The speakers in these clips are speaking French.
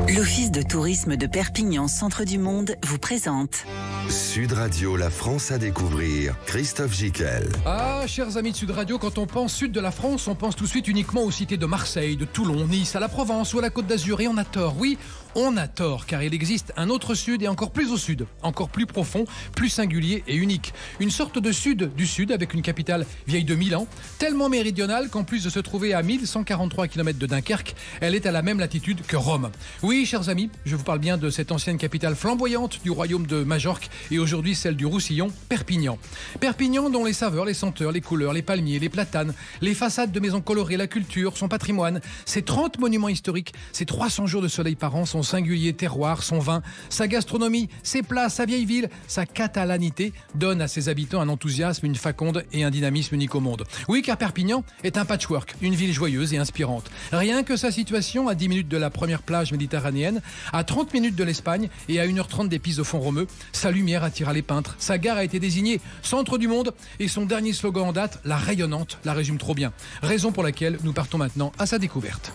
L'Office de tourisme de Perpignan Centre du Monde vous présente Sud Radio, la France à découvrir. Christophe Gicquel. Ah, chers amis de Sud Radio, quand on pense sud de la France, on pense tout de suite uniquement aux cités de Marseille, de Toulon, Nice, à la Provence ou à la Côte d'Azur. Et on a tort, oui, on a tort, car il existe un autre sud et encore plus au sud, encore plus profond, plus singulier et unique. Une sorte de sud du sud avec une capitale vieille de 1000 ans, tellement méridionale qu'en plus de se trouver à 1143 km de Dunkerque, elle est à la même latitude que Rome. Oui, chers amis, je vous parle bien de cette ancienne capitale flamboyante du royaume de Majorque et aujourd'hui celle du Roussillon, Perpignan. Perpignan dont les saveurs, les senteurs, les couleurs, les palmiers, les platanes, les façades de maisons colorées, la culture, son patrimoine, ses 30 monuments historiques, ses 300 jours de soleil par an, son singulier terroir, son vin, sa gastronomie, ses plats, sa vieille ville, sa catalanité donnent à ses habitants un enthousiasme, une faconde et un dynamisme unique au monde. Oui, car Perpignan est un patchwork, une ville joyeuse et inspirante. Rien que sa situation à 10 minutes de la première plage méditerranéenne, à 30 minutes de l'Espagne et à 1h30 des pistes de Font-Romeu, sa lumière attira les peintres. Sa gare a été désignée centre du monde et son dernier slogan en date, la rayonnante, la résume trop bien. Raison pour laquelle nous partons maintenant à sa découverte.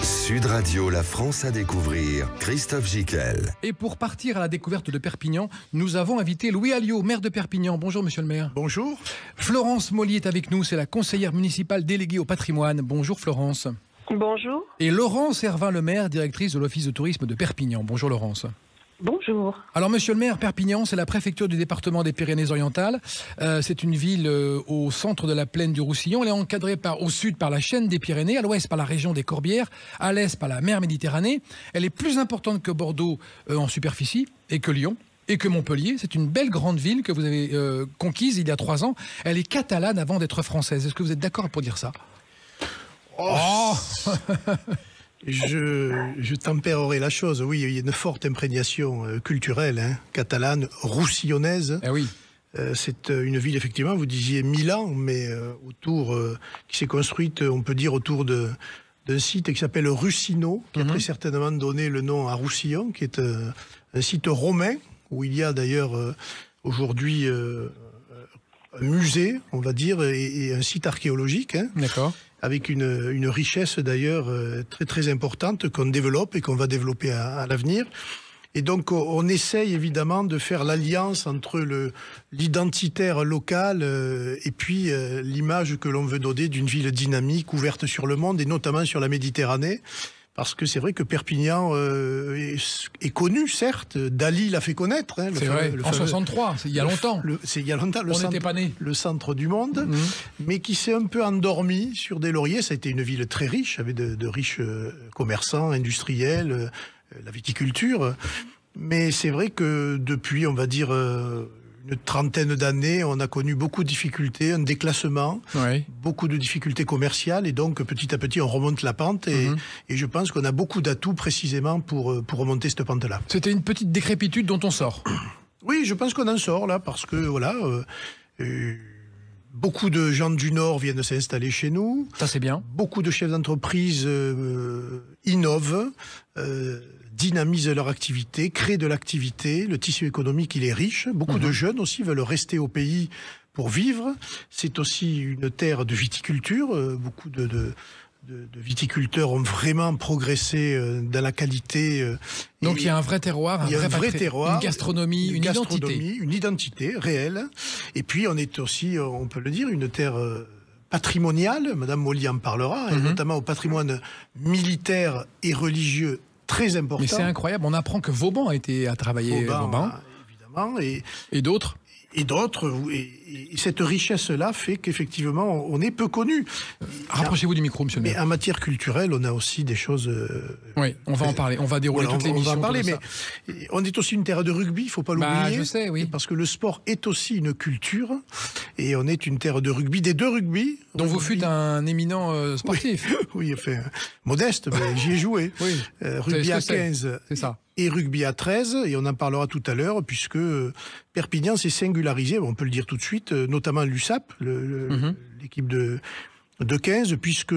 Sud Radio, la France à découvrir. Christophe Gicquel. Et pour partir à la découverte de Perpignan, nous avons invité Louis Alliot, maire de Perpignan. Bonjour monsieur le maire. Bonjour. Florence Mollier est avec nous, c'est la conseillère municipale déléguée au patrimoine. Bonjour Florence. Bonjour. Et Laurence Hervin-Lemaire, directrice de l'Office de tourisme de Perpignan. Bonjour Laurence. Bonjour. Alors monsieur le maire, Perpignan, c'est la préfecture du département des Pyrénées-Orientales. C'est une ville au centre de la plaine du Roussillon. Elle est encadrée au sud par la chaîne des Pyrénées, à l'ouest par la région des Corbières, à l'est par la mer Méditerranée. Elle est plus importante que Bordeaux en superficie et que Lyon. Et que Montpellier, c'est une belle grande ville que vous avez conquise il y a 3 ans. Elle est catalane avant d'être française. Est-ce que vous êtes d'accord pour dire ça ? Je tempérerai la chose. Oui, il y a une forte imprégnation culturelle, catalane, roussillonnaise. Eh oui. C'est une ville, effectivement, vous disiez 1000 ans, mais qui s'est construite, on peut dire, autour d'un site qui s'appelle Russino, qui a très certainement donné le nom à Roussillon, qui est un site romain, où il y a d'ailleurs aujourd'hui un musée, on va dire, et un site archéologique. D'accord. Avec une richesse d'ailleurs très très importante qu'on développe et qu'on va développer à l'avenir. Et donc on essaye évidemment de faire l'alliance entre l'identitaire local et puis l'image que l'on veut donner d'une ville dynamique, ouverte sur le monde et notamment sur la Méditerranée. Parce que c'est vrai que Perpignan est connu, certes. Dali l'a fait connaître. C'est vrai, en 63, c'est il y a longtemps. C'est il y a longtemps. On n'était pas nés. Le centre du monde, mais qui s'est un peu endormi sur des lauriers. Ça a été une ville très riche, avec de riches commerçants, industriels, la viticulture. Mais c'est vrai que depuis, on va dire, une trentaine d'années, on a connu beaucoup de difficultés, un déclassement, beaucoup de difficultés commerciales, et donc petit à petit on remonte la pente, et je pense qu'on a beaucoup d'atouts précisément pour remonter cette pente-là. C'était une petite décrépitude dont on sort. Oui, je pense qu'on en sort là, parce que voilà, beaucoup de gens du Nord viennent s'installer chez nous. Ça c'est bien. Beaucoup de chefs d'entreprise innovent, dynamisent leur activité, créent de l'activité, le tissu économique il est riche, beaucoup de jeunes aussi veulent rester au pays pour vivre, c'est aussi une terre de viticulture, beaucoup de viticulteurs ont vraiment progressé dans la qualité. Donc il y a un vrai terroir, un vrai terroir, une gastronomie, une identité réelle, et puis on est aussi, on peut le dire, une terre patrimoniale, Madame Mollier en parlera, et notamment au patrimoine militaire et religieux très important. Mais c'est incroyable, on apprend que Vauban a travaillé Vauban. Évidemment. Et d'autres. Et d'autres, et cette richesse-là fait qu'effectivement, on est peu connu. Rapprochez-vous du micro, monsieur le maire. Mais en matière culturelle, on a aussi des choses... Oui, on va en parler, on va dérouler toute l'émission. On va en parler, mais on est aussi une terre de rugby, il ne faut pas l'oublier. Je sais, oui. Parce que le sport est aussi une culture, et on est une terre de rugby, des deux rugby. Dont vous fûtes un éminent sportif. Oui, enfin, modeste, mais j'y ai joué. Oui. Rugby à 15. C'est ça. Et rugby à 13, et on en parlera tout à l'heure, puisque Perpignan s'est singularisé, on peut le dire tout de suite, notamment l'USAP, l'équipe de 15, puisque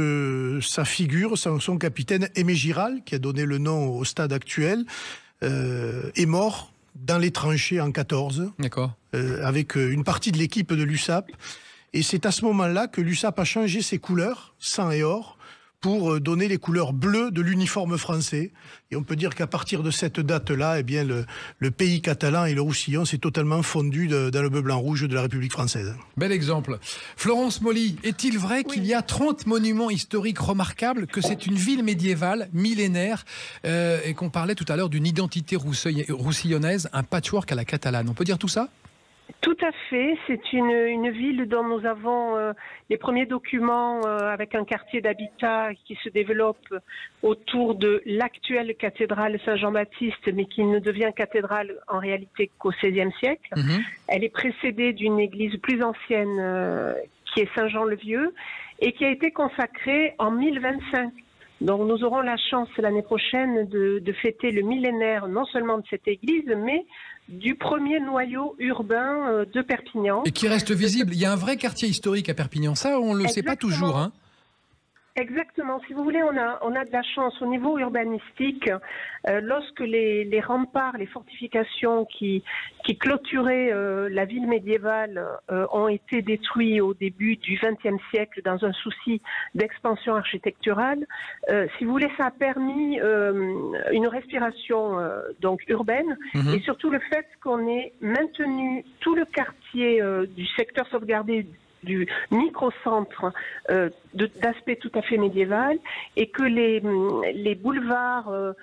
sa figure, son capitaine Aimé Giral, qui a donné le nom au stade actuel, est mort dans les tranchées en 14. D'accord. Avec une partie de l'équipe de l'USAP. Et c'est à ce moment-là que l'USAP a changé ses couleurs, sang et or, pour donner les couleurs bleues de l'uniforme français. Et on peut dire qu'à partir de cette date-là, eh bien, le pays catalan et le Roussillon s'est totalement fondu dans le bleu blanc rouge de la République française. Bel exemple. Florence Molly, est-il vrai qu'il y a 30 monuments historiques remarquables, que c'est une ville médiévale, millénaire, et qu'on parlait tout à l'heure d'une identité roussillonnaise, un patchwork à la catalane? On peut dire tout ça? Tout à fait. C'est une ville dont nous avons les premiers documents avec un quartier d'habitat qui se développe autour de l'actuelle cathédrale Saint-Jean-Baptiste, mais qui ne devient cathédrale en réalité qu'au XVIe siècle. Elle est précédée d'une église plus ancienne qui est Saint-Jean-le-Vieux et qui a été consacrée en 1025. Donc nous aurons la chance l'année prochaine de fêter le millénaire non seulement de cette église, mais du premier noyau urbain de Perpignan. Et qui reste visible. Il y a un vrai quartier historique à Perpignan. Ça, on ne le sait pas toujours. Hein. Exactement. Si vous voulez, on a de la chance au niveau urbanistique. Lorsque les remparts, les fortifications qui clôturaient la ville médiévale ont été détruits au début du XXe siècle dans un souci d'expansion architecturale, si vous voulez, ça a permis une respiration donc urbaine et surtout le fait qu'on ait maintenu tout le quartier du secteur sauvegardé du microcentre d'aspect tout à fait médiéval et que les boulevards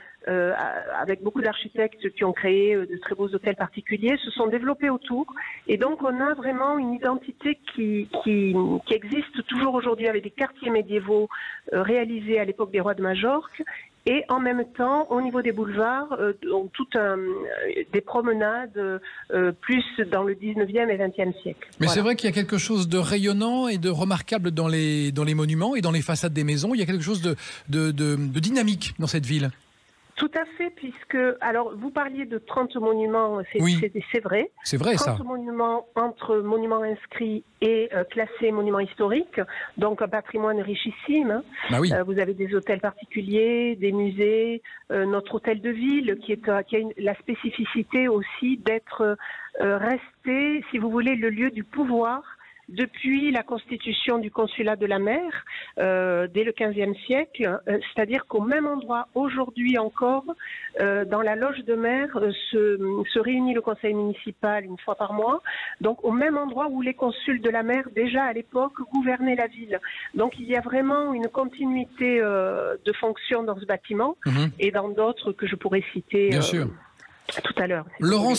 avec beaucoup d'architectes qui ont créé de très beaux hôtels particuliers se sont développés autour et donc on a vraiment une identité qui existe toujours aujourd'hui avec des quartiers médiévaux réalisés à l'époque des rois de Majorque. Et en même temps, au niveau des boulevards, des promenades plus dans le 19e et 20e siècle. Mais voilà. C'est vrai qu'il y a quelque chose de rayonnant et de remarquable dans les monuments et dans les façades des maisons. Il y a quelque chose de dynamique dans cette ville. Tout à fait, puisque, alors, vous parliez de 30 monuments, c'est vrai. C'est vrai, 30 ça. monuments entre monuments inscrits et classés monuments historiques, donc un patrimoine richissime. Hein. Bah oui. Vous avez des hôtels particuliers, des musées, notre hôtel de ville qui a la spécificité aussi d'être resté, si vous voulez, le lieu du pouvoir depuis la constitution du consulat de la mer, dès le XVe siècle, c'est-à-dire qu'au même endroit, aujourd'hui encore, dans la loge de mer, se réunit le conseil municipal une fois par mois, donc au même endroit où les consuls de la mer, déjà à l'époque, gouvernaient la ville. Donc il y a vraiment une continuité de fonction dans ce bâtiment, et dans d'autres que je pourrais citer. Bien sûr. Tout à l'heure. Laurent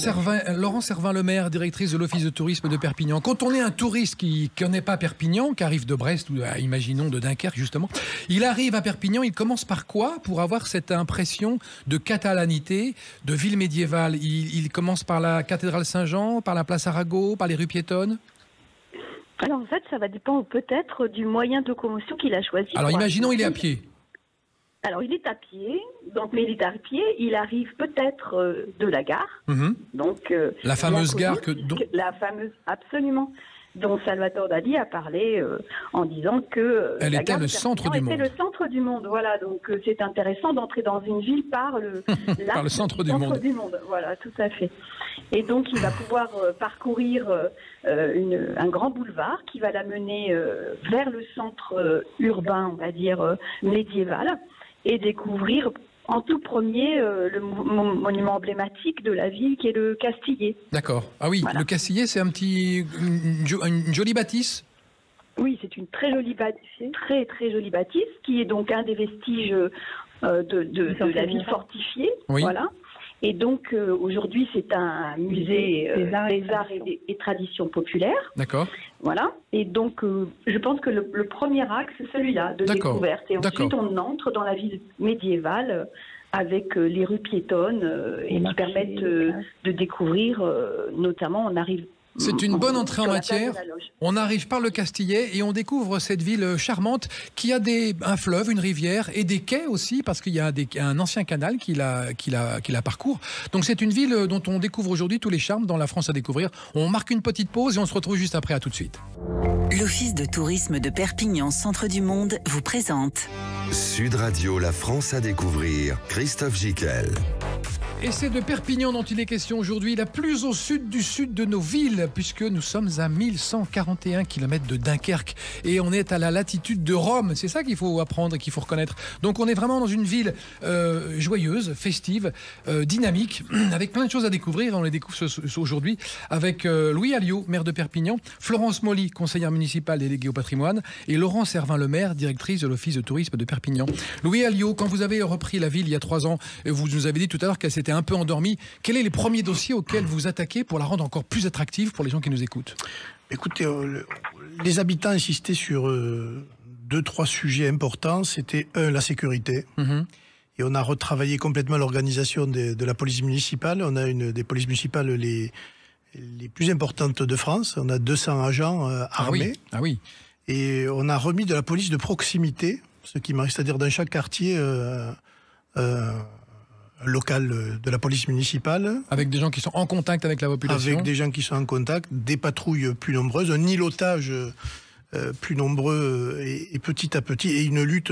Servin-Lemaire, directrice de l'Office de tourisme de Perpignan. Quand on est un touriste qui ne connaît pas Perpignan, qui arrive de Brest ou, imaginons, de Dunkerque justement, il arrive à Perpignan, il commence par quoi pour avoir cette impression de catalanité, de ville médiévale? Il commence par la cathédrale Saint-Jean, par la place Arago, par les rues piétonnes? Alors en fait, ça va dépendre peut-être du moyen de locomotion qu'il a choisi. Alors imaginons, il est à pied. Alors, il est à pied, mais il est à pied, il arrive peut-être de la gare. Donc, la fameuse gare La fameuse, absolument, dont Salvatore Dali a parlé en disant que... Elle était le centre du monde. Était le centre du monde, voilà. Donc, c'est intéressant d'entrer dans une ville par le centre du monde. Voilà, tout à fait. Et donc, il va pouvoir parcourir un grand boulevard qui va l'amener vers le centre urbain, on va dire, médiéval, et découvrir en tout premier le monument emblématique de la ville qui est le Castillet. D'accord. Ah oui, voilà. Le Castillet, c'est une jolie bâtisse. Oui, c'est une très jolie bâtisse, très jolie bâtisse, qui est donc un des vestiges de la ville fortifiée. Oui. Voilà. Et donc, aujourd'hui, c'est un musée des arts et traditions populaires. D'accord. Voilà. Et donc, je pense que le premier axe, c'est celui-là, de découverte. Et ensuite, on entre dans la ville médiévale avec les rues piétonnes et qui permettent de découvrir, notamment, on arrive... C'est une bonne entrée en matière. On arrive par le Castillet et on découvre cette ville charmante qui a un fleuve, une rivière et des quais aussi, parce qu'il y a un ancien canal qui la parcourt. Donc c'est une ville dont on découvre aujourd'hui tous les charmes dans la France à découvrir. On marque une petite pause et on se retrouve juste après. À tout de suite. L'Office de tourisme de Perpignan, Centre du Monde, vous présente Sud Radio, la France à découvrir. Christophe Gicquel. Et c'est de Perpignan dont il est question aujourd'hui, la plus au sud du sud de nos villes, puisque nous sommes à 1141 km de Dunkerque et on est à la latitude de Rome. C'est ça qu'il faut apprendre et qu'il faut reconnaître. Donc on est vraiment dans une ville joyeuse, festive, dynamique, avec plein de choses à découvrir. On les découvre aujourd'hui avec Louis Alliot, maire de Perpignan, Florence Molly, conseillère municipale déléguée au patrimoine, et Laurent Servin-Lemaire, directrice de l'Office de tourisme de Perpignan. Louis Alliot, quand vous avez repris la ville il y a 3 ans, vous nous avez dit tout à l'heure qu'elle s'était un peu endormie. Quels sont les premiers dossiers auxquels vous attaquez pour la rendre encore plus attractive pour les gens qui nous écoutent? Écoutez, les habitants insistaient sur 2-3 sujets importants. C'était la sécurité. Et on a retravaillé complètement l'organisation de la police municipale. On a une des polices municipales les plus importantes de France. On a 200 agents armés. Ah oui. Et on a remis de la police de proximité, ce qui m'arrive, c'est-à-dire dans chaque quartier local de la police municipale. Avec des gens qui sont en contact avec la population. Avec des gens qui sont en contact, des patrouilles plus nombreuses, un îlotage plus nombreux et petit à petit, et une lutte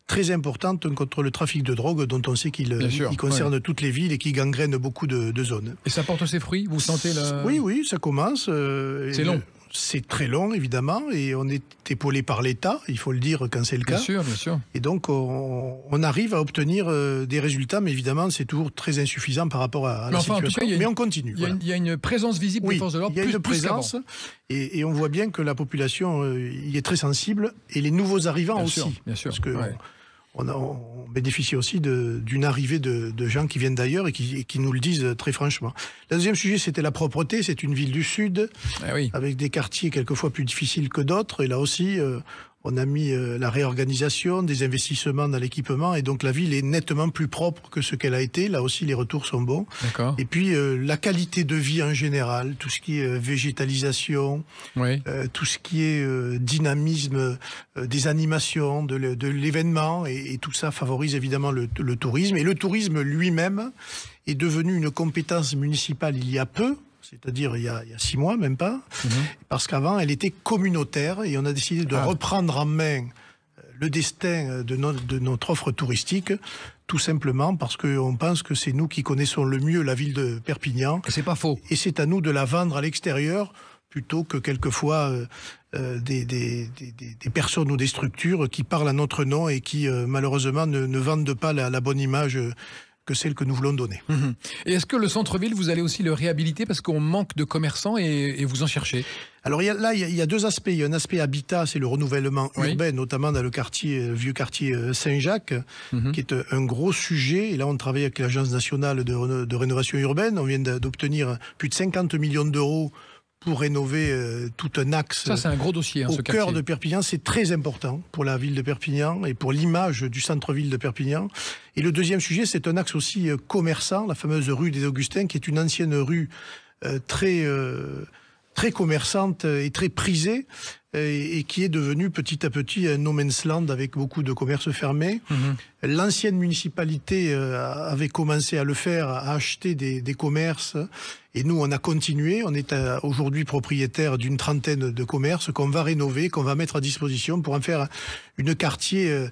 très importante contre le trafic de drogue dont on sait qu'il concerne toutes les villes et qui gangrène beaucoup de zones. Et ça porte ses fruits? Vous sentez la... Oui, ça commence. C'est long. C'est très long, évidemment, et on est épaulé par l'État, il faut le dire quand c'est le cas. Bien sûr. Et donc, on arrive à obtenir des résultats, mais évidemment, c'est toujours très insuffisant par rapport à la situation. En tout cas, mais on continue. Il y a une présence visible des forces de l'ordre. Il y a une présence, et on voit bien que la population y est très sensible, et les nouveaux arrivants aussi. Bien sûr. Parce que on bénéficie aussi d'une arrivée de gens qui viennent d'ailleurs et qui nous le disent très franchement. Le deuxième sujet, c'était la propreté. C'est une ville du Sud, avec des quartiers quelquefois plus difficiles que d'autres. Et là aussi, on a mis la réorganisation, des investissements dans l'équipement. Et donc la ville est nettement plus propre que ce qu'elle a été. Là aussi, les retours sont bons. Et puis, la qualité de vie en général, tout ce qui est végétalisation, tout ce qui est dynamisme des animations, de l'événement. Et tout ça favorise évidemment le tourisme. Et le tourisme lui-même est devenu une compétence municipale il y a peu. C'est-à-dire il y a 6 mois, même pas, parce qu'avant, elle était communautaire et on a décidé de reprendre en main le destin de notre offre touristique, tout simplement parce qu'on pense que c'est nous qui connaissons le mieux la ville de Perpignan. C'est pas faux. Et c'est à nous de la vendre à l'extérieur, plutôt que quelquefois des personnes ou des structures qui parlent à notre nom et qui, malheureusement, ne vendent pas la bonne image que celle que nous voulons donner. Et est-ce que le centre-ville, vous allez aussi le réhabiliter parce qu'on manque de commerçants et vous en cherchez? Alors il y a 2 aspects. Il y a un aspect habitat, c'est le renouvellement urbain, notamment dans le vieux quartier Saint-Jacques, qui est un gros sujet. Et là, on travaille avec l'Agence nationale de rénovation urbaine. On vient d'obtenir plus de 50 millions d'euros pour rénover tout un axe. Ça, c'est un gros dossier, au ce cœur quartier de Perpignan. C'est très important pour la ville de Perpignan et pour l'image du centre-ville de Perpignan. Et le deuxième sujet, c'est un axe aussi commerçant, la fameuse rue des Augustins, qui est une ancienne rue très commerçante et très prisée, et qui est devenue petit à petit un no man's land avec beaucoup de commerces fermés. L'ancienne municipalité avait commencé à le faire, à acheter des commerces, et nous on a continué. On est aujourd'hui propriétaire d'une trentaine de commerces qu'on va rénover, qu'on va mettre à disposition pour en faire une quartier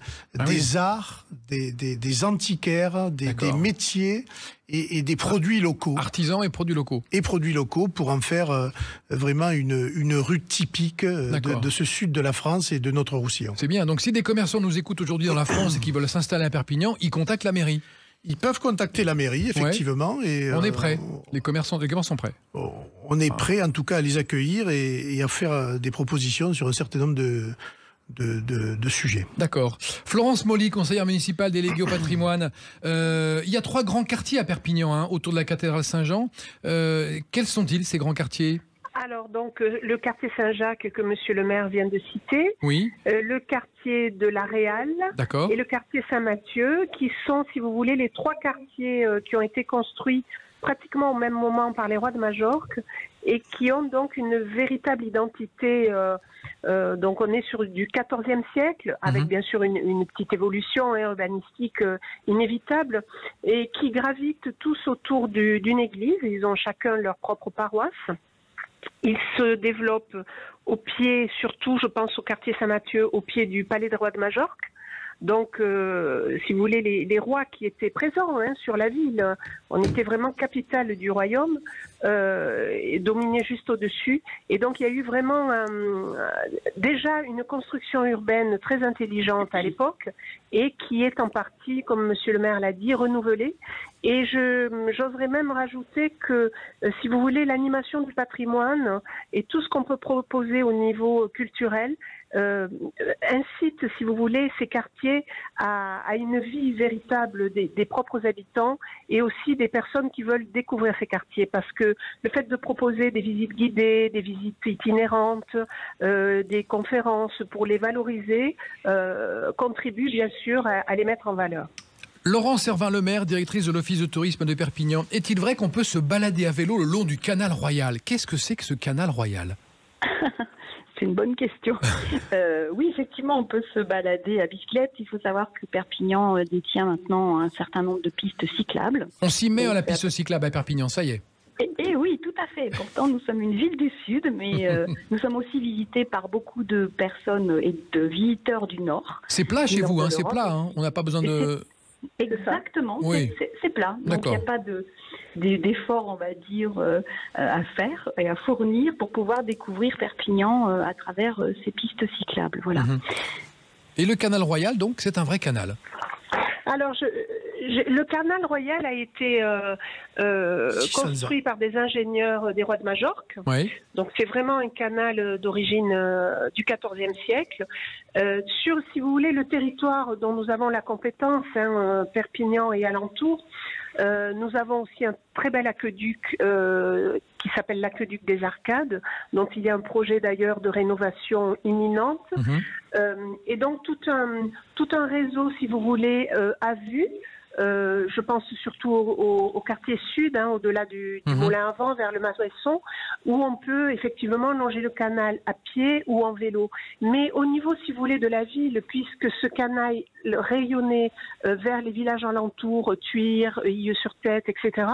des arts, des antiquaires, des métiers et des produits locaux. Artisans et produits locaux. Et produits locaux pour en faire vraiment une rue typique de ce sud de la France et de notre Roussillon. C'est bien. Donc si des commerçants nous écoutent aujourd'hui dans la France et qui veulent s'installer à Perpignan, ils contactent la mairie. Ils peuvent contacter la mairie, effectivement. Et, on est prêts. Les commerçants sont prêts. On est prêts, en tout cas, à les accueillir et à faire des propositions sur un certain nombre de sujets. D'accord. Florence Molly, conseillère municipale déléguée au patrimoine. Il y a 3 grands quartiers à Perpignan, autour de la cathédrale Saint-Jean. Quels sont-ils, ces grands quartiers ? Alors, donc, le quartier Saint-Jacques que monsieur le maire vient de citer, le quartier de la Réale et le quartier Saint-Mathieu, qui sont, si vous voulez, les 3 quartiers qui ont été construits pratiquement au même moment par les rois de Majorque et qui ont donc une véritable identité. Donc, on est sur du XIVe siècle, avec bien sûr une petite évolution urbanistique inévitable, et qui gravitent tous autour d'une église. Ils ont chacun leur propre paroisse. Il se développe au pied, surtout je pense au quartier Saint-Mathieu, au pied du palais des rois de Majorque, Donc, si vous voulez, les rois qui étaient présents sur la ville, on était vraiment capitale du royaume, et dominé juste au-dessus. Et donc, il y a eu vraiment déjà une construction urbaine très intelligente à l'époque et qui est en partie, comme Monsieur le maire l'a dit, renouvelée. Et j'oserais même rajouter que, si vous voulez, l'animation du patrimoine et tout ce qu'on peut proposer au niveau culturel incite, si vous voulez, ces quartiers à une vie véritable des propres habitants et aussi des personnes qui veulent découvrir ces quartiers. Parce que le fait de proposer des visites guidées, des visites itinérantes, des conférences pour les valoriser, contribue bien sûr à les mettre en valeur. Laurent Servin-Lemaire, directrice de l'Office de tourisme de Perpignan. Est-il vrai qu'on peut se balader à vélo le long du canal royal? Qu'est-ce que c'est que ce canal royal? C'est une bonne question. Oui, effectivement, on peut se balader à bicyclette. Il faut savoir que Perpignan détient maintenant un certain nombre de pistes cyclables. On s'y met à la piste cyclable à Perpignan, ça y est. Et oui, tout à fait. Pourtant, nous sommes une ville du Sud, mais nous sommes aussi visités par beaucoup de personnes et de visiteurs du Nord. C'est plat chez vous, c'est plat. On n'a pas besoin de... Exactement, oui. C'est plat. Donc il n'y a pas d'effort, on va dire, à faire et à fournir pour pouvoir découvrir Perpignan à travers ces pistes cyclables. Voilà. Et le canal royal, donc, c'est un vrai canal? Alors, le canal royal a été construit par des ingénieurs des rois de Majorque. Oui. Donc, c'est vraiment un canal d'origine du XIVe siècle. Sur, si vous voulez, le territoire dont nous avons la compétence, Perpignan et alentours, nous avons aussi un très bel aqueduc qui s'appelle l'aqueduc des Arcades, dont il y a un projet d'ailleurs de rénovation imminente. Et donc tout un réseau, si vous voulez, à vue. Je pense surtout au quartier sud, au-delà du Moulin à Vent, vers le Massoisson, où on peut effectivement longer le canal à pied ou en vélo. Mais au niveau, si vous voulez, de la ville, puisque ce canal rayonnait vers les villages alentours, Tuire, Illeux-sur-Tête, etc.,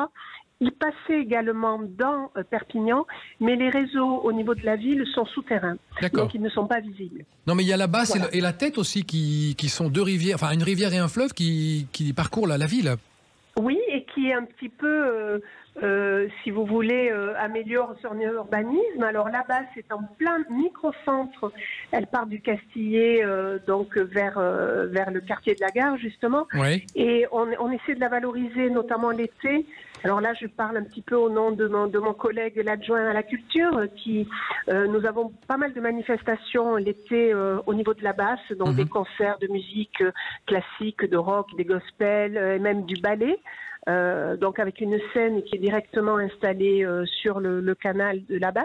il passait également dans Perpignan, mais les réseaux au niveau de la ville sont souterrains, donc ils ne sont pas visibles. Non, mais il y a la Basse et la Tête aussi qui sont deux rivières, enfin une rivière et un fleuve qui parcourent la ville. Oui, et qui est un petit peu, si vous voulez, améliore son urbanisme. Alors la Basse est en plein microcentre. Elle part du Castillet, donc vers le quartier de la Gare, justement. Oui. Et on essaie de la valoriser, notamment l'été. Alors là, je parle un petit peu au nom de mon collègue l'adjoint à la culture, nous avons pas mal de manifestations l'été au niveau de la Basse, donc des concerts de musique classique, de rock, des gospels, et même du ballet. Donc avec une scène qui est directement installée sur le canal de la Basse,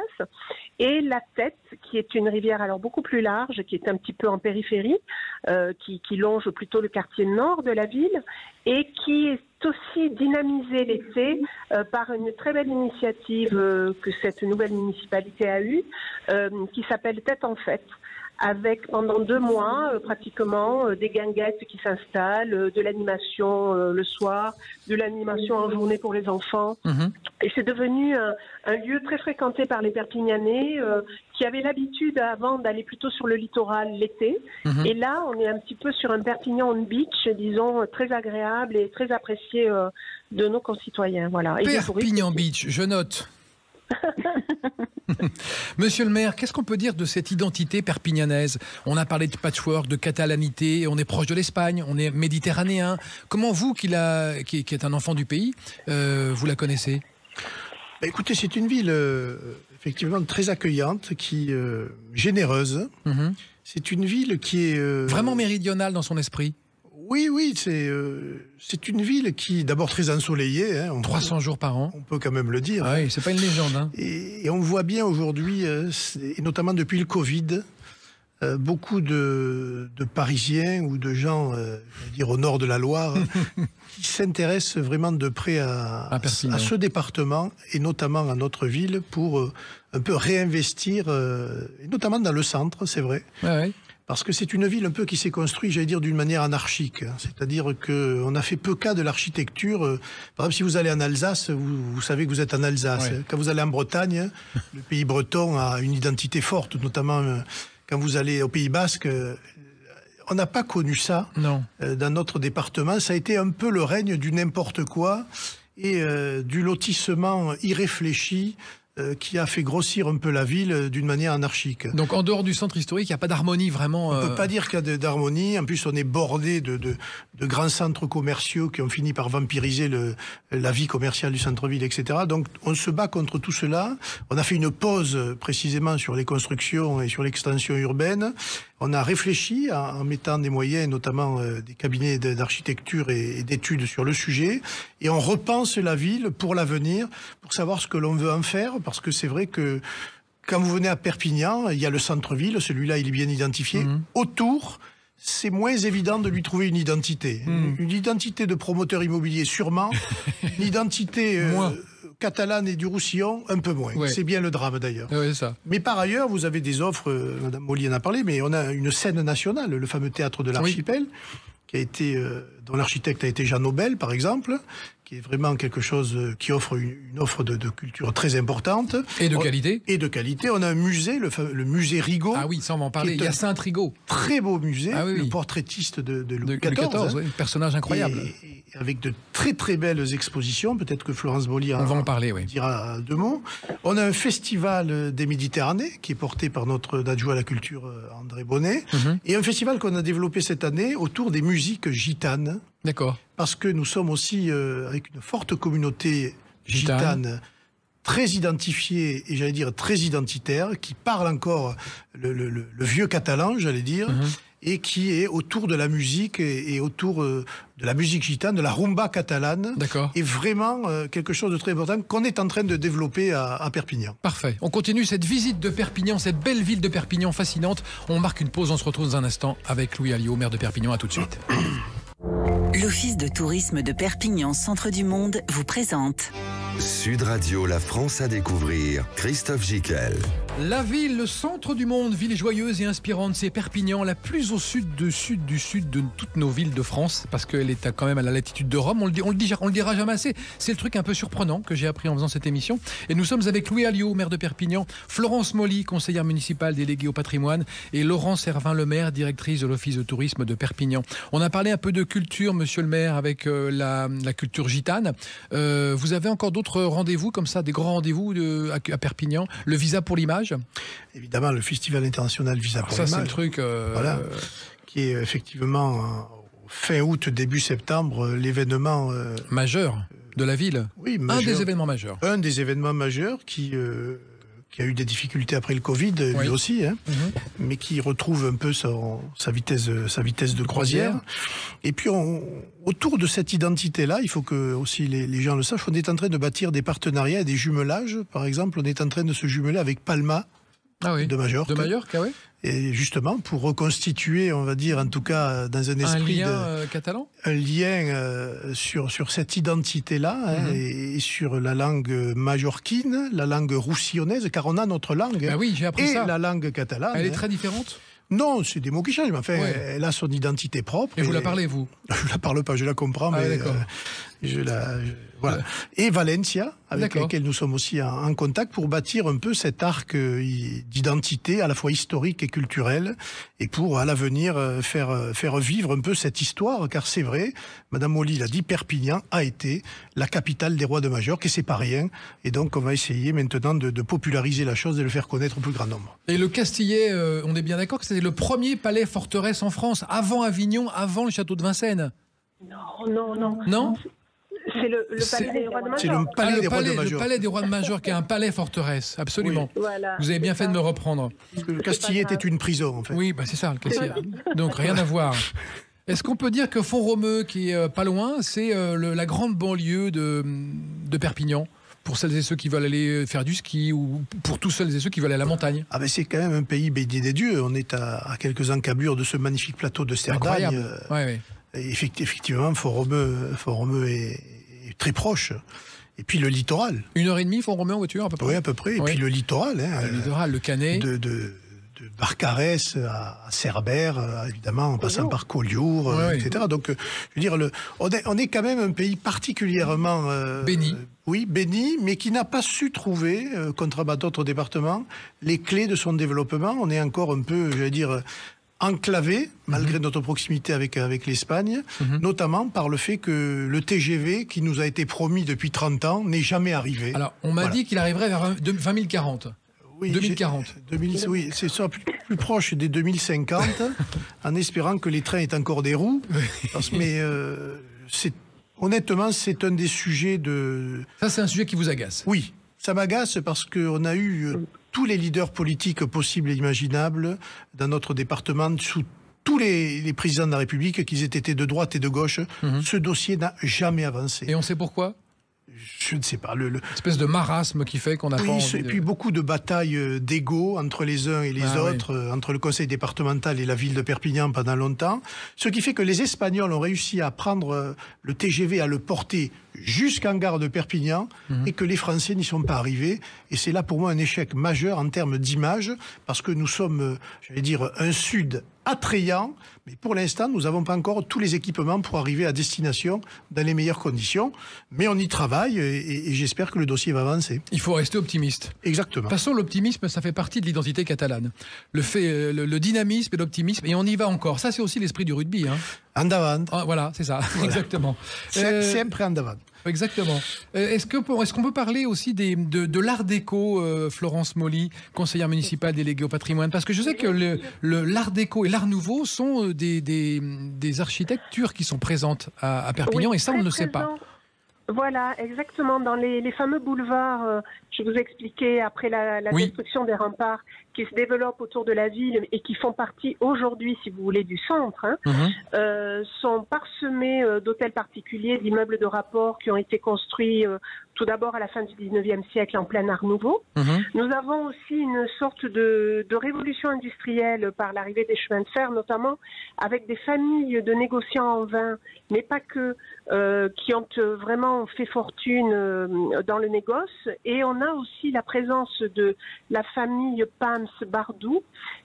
et la Tête, qui est une rivière alors beaucoup plus large, qui est un petit peu en périphérie, qui longe plutôt le quartier nord de la ville, et qui est aussi dynamisée l'été par une très belle initiative que cette nouvelle municipalité a eue, qui s'appelle Tête en Fête, avec pendant 2 mois pratiquement des guinguettes qui s'installent, de l'animation le soir, de l'animation en journée pour les enfants. Et c'est devenu un lieu très fréquenté par les Perpignanais qui avaient l'habitude avant d'aller plutôt sur le littoral l'été. Et là, on est un petit peu sur un Perpignan on beach, disons, très agréable et très apprécié de nos concitoyens. Voilà. Perpignan Beach, je note. Monsieur le maire, qu'est-ce qu'on peut dire de cette identité perpignanaise? On a parlé de patchwork, de catalanité, on est proche de l'Espagne, on est méditerranéen. Comment vous, qui êtes un enfant du pays, vous la connaissez? Écoutez, c'est une ville effectivement très accueillante, généreuse. C'est une ville qui est... Vraiment méridionale dans son esprit. Oui, c'est une ville qui, d'abord très ensoleillée. 300 jours par an. On peut quand même le dire. Ah oui, c'est pas une légende. Et on voit bien aujourd'hui, et notamment depuis le Covid, beaucoup de Parisiens ou de gens, dire au nord de la Loire, qui s'intéressent vraiment de près à ce département et notamment à notre ville pour un peu réinvestir, et notamment dans le centre, c'est vrai. Ouais. Parce que c'est une ville un peu qui s'est construite, j'allais dire, d'une manière anarchique. C'est-à-dire qu'on a fait peu cas de l'architecture. Par exemple, si vous allez en Alsace, vous savez que vous êtes en Alsace. Ouais. Quand vous allez en Bretagne, le pays breton a une identité forte, notamment quand vous allez au Pays Basque. on n'a pas connu ça dans notre département. Ça a été un peu le règne du n'importe quoi et du lotissement irréfléchi qui a fait grossir un peu la ville d'une manière anarchique. Donc en dehors du centre historique, il n'y a pas d'harmonie vraiment. On ne peut pas dire qu'il y a d'harmonie. En plus, on est bordé de grands centres commerciaux qui ont fini par vampiriser la vie commerciale du centre-ville, etc. Donc on se bat contre tout cela. On a fait une pause précisément sur les constructions et sur l'extension urbaine. On a réfléchi en mettant des moyens, notamment des cabinets d'architecture et d'études sur le sujet. Et on repense la ville pour l'avenir, pour savoir ce que l'on veut en faire. Parce que c'est vrai que quand vous venez à Perpignan, il y a le centre-ville, celui-là il est bien identifié. Autour, c'est moins évident de lui trouver une identité. Une identité de promoteur immobilier sûrement, une identité catalane et du Roussillon un peu moins. Ouais. C'est bien le drame d'ailleurs. Ouais, ça. Mais par ailleurs, vous avez des offres, Madame Molly en a parlé, mais on a une scène nationale, le fameux théâtre de l'Archipel, qui a été, dont l'architecte a été Jean Nobel par exemple, qui est vraiment quelque chose qui offre une offre de culture très importante. Et de qualité. Et de qualité. On a un musée, le musée Rigaud. Ah oui, ça on va en parler. Hyacinthe Rigaud. Très beau musée, le portraitiste de Louis XIV. Un personnage incroyable. Et avec de très très belles expositions. Peut-être que Florence Bollier on va en parler, dira deux mots. On a un festival des Méditerranées qui est porté par notre adjoint à la culture André Bonnet. Et un festival qu'on a développé cette année autour des musiques gitanes. D'accord. Parce que nous sommes aussi avec une forte communauté gitane, très identifiée et j'allais dire très identitaire, qui parle encore le vieux catalan, j'allais dire, et qui est autour de la musique et autour de la musique gitane, de la rumba catalane. D'accord. Et vraiment quelque chose de très important qu'on est en train de développer à Perpignan. Parfait. On continue cette visite de Perpignan, cette belle ville de Perpignan fascinante. On marque une pause, on se retrouve dans un instant avec Louis Alliot, maire de Perpignan. À tout de suite. L'Office de tourisme de Perpignan, centre du monde, vous présente Sud Radio, la France à découvrir, Christophe Gicquel. La ville, le centre du monde, ville joyeuse et inspirante, c'est Perpignan, la plus au sud du sud de toutes nos villes de France, parce qu'elle est quand même à la latitude de Rome, on le dira jamais assez. C'est le truc un peu surprenant que j'ai appris en faisant cette émission. Et nous sommes avec Louis Alliot, maire de Perpignan, Florence Molly, conseillère municipale déléguée au patrimoine, et Laurence Servin, le maire, directrice de l'Office de tourisme de Perpignan. On a parlé un peu de culture, monsieur le maire, avec la culture gitane. Vous avez encore d'autres rendez-vous comme ça, des grands rendez-vous à Perpignan? Le visa pour l'image? Évidemment, le Festival international Visa pour l'image. Ça, c'est le truc... Voilà, qui est effectivement fin août, début septembre, l'événement... majeur de la ville. Oui, majeur. Un des événements majeurs. Un des événements majeurs qui a eu des difficultés après le Covid, lui aussi, mais qui retrouve un peu sa vitesse de croisière. Et puis, autour de cette identité-là, il faut que aussi les gens le sachent, on est en train de bâtir des partenariats et des jumelages. Par exemple, on est en train de se jumeler avec Palma de Majorque. De Majorque, oui. Et justement, pour reconstituer, on va dire, en tout cas, dans un esprit... Un lien catalan ? Un lien sur cette identité-là, et sur la langue majorquine, la langue roussillonnaise, car on a notre langue. Ah oui, j'ai appris ça. Et la langue catalane. Elle est très différente ? Non, c'est des mots qui changent, mais enfin, elle a son identité propre. Et vous la parlez, vous ? Je la parle pas, je la comprends, mais voilà. Et Valencia, avec laquelle nous sommes aussi en contact pour bâtir un peu cet arc d'identité à la fois historique et culturelle, et pour à l'avenir faire vivre un peu cette histoire, car c'est vrai, Madame Molly l'a dit, Perpignan a été la capitale des rois de Majorque, et c'est pas rien. Et donc on va essayer maintenant de populariser la chose et de le faire connaître au plus grand nombre. Et le Castillet, on est bien d'accord que c'était le premier palais forteresse en France, avant Avignon, avant le château de Vincennes? Non. C'est le palais des rois de Majorque. C'est le palais des rois de Majorque. Le palais des rois de Majorque, qui est un palais forteresse, absolument. Oui, voilà, vous avez bien fait de me reprendre. Parce que le Castillet était une prison, en fait. Oui, c'est ça, le Castillet. Donc rien à voir. Est-ce qu'on peut dire que Font-Romeu, qui est pas loin, c'est la grande banlieue de Perpignan, pour celles et ceux qui veulent aller faire du ski, ou pour tous celles et ceux qui veulent aller à la montagne? Ah ben c'est quand même un pays béni des dieux. On est à quelques encablures de ce magnifique plateau de Cerdagne. Incroyable. Et effectivement, Font-Romeu est très proche. Et puis le littoral. 1h30, Font-Romeu en voiture, à peu près? Oui, à peu près. Et puis le littoral. Le littoral, le Canet. De Barcarès à Cerbère, évidemment, en passant par Collioure, etc. Donc, je veux dire, on est quand même un pays particulièrement... béni. Oui, béni, mais qui n'a pas su trouver, contrairement à d'autres départements, les clés de son développement. On est encore un peu, j'allais dire... enclavé, malgré notre proximité avec l'Espagne, notamment par le fait que le TGV, qui nous a été promis depuis 30 ans, n'est jamais arrivé. Alors, on m'a dit qu'il arriverait vers 2040. Oui, 2040. Oui, c'est ça, plus proche des 2050, en espérant que les trains aient encore des roues. Mais honnêtement, c'est un des sujets de... Ça, c'est un sujet qui vous agace? Oui, ça m'agace parce qu'on a eu tous les leaders politiques possibles et imaginables dans notre département, sous tous les présidents de la République, qu'ils aient été de droite et de gauche. Ce dossier n'a jamais avancé. Et on sait pourquoi? Je ne sais pas. Espèce de marasme qui fait qu'on n'a pas envie et puis beaucoup de batailles d'ego entre les uns et les autres, entre le conseil départemental et la ville de Perpignan pendant longtemps. Ce qui fait que les Espagnols ont réussi à prendre le TGV, à le porter jusqu'en gare de Perpignan, et que les Français n'y sont pas arrivés. Et c'est là pour moi un échec majeur en termes d'image, parce que nous sommes, j'allais dire, un sud attrayant, mais pour l'instant, nous n'avons pas encore tous les équipements pour arriver à destination dans les meilleures conditions. Mais on y travaille et j'espère que le dossier va avancer. Il faut rester optimiste. Exactement. De toute façon, l'optimisme, ça fait partie de l'identité catalane. Le dynamisme et l'optimisme, et on y va encore. Ça, c'est aussi l'esprit du rugby. Hein. En avant. Ah, voilà, c'est ça, exactement. Sempre en avant. Exactement. Est-ce qu'on peut parler aussi de l'art déco, Florence Molly, conseillère municipale déléguée au patrimoine? Parce que je sais que l'art déco et l'art nouveau sont des architectures qui sont présentes à Perpignan, et ça, on ne le sait pas. Voilà, exactement. Dans les fameux boulevards, je vous expliquais, après la destruction des remparts, qui se développent autour de la ville et qui font partie aujourd'hui, si vous voulez, du centre, sont parsemés d'hôtels particuliers, d'immeubles de rapport qui ont été construits tout d'abord à la fin du 19e siècle en plein art nouveau. Nous avons aussi une sorte de révolution industrielle par l'arrivée des chemins de fer, notamment avec des familles de négociants en vin, mais pas que, qui ont vraiment fait fortune dans le négoce. Et on a aussi la présence de la famille Pams Bardou,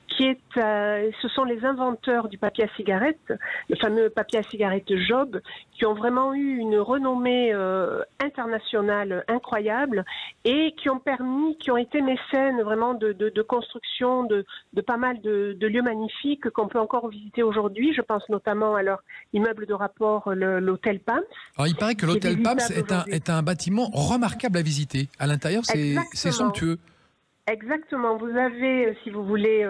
qui est, ce sont les inventeurs du papier à cigarette, le fameux papier à cigarette Job, qui ont vraiment eu une renommée internationale incroyable et qui ont été mécènes vraiment de construction de pas mal de lieux magnifiques qu'on peut encore visiter aujourd'hui. Je pense notamment à leur immeuble de rapport, l'hôtel Pams. Alors il paraît que l'hôtel Pams est un bâtiment remarquable à visiter. À l'intérieur, c'est somptueux. Exactement. Vous avez, si vous voulez,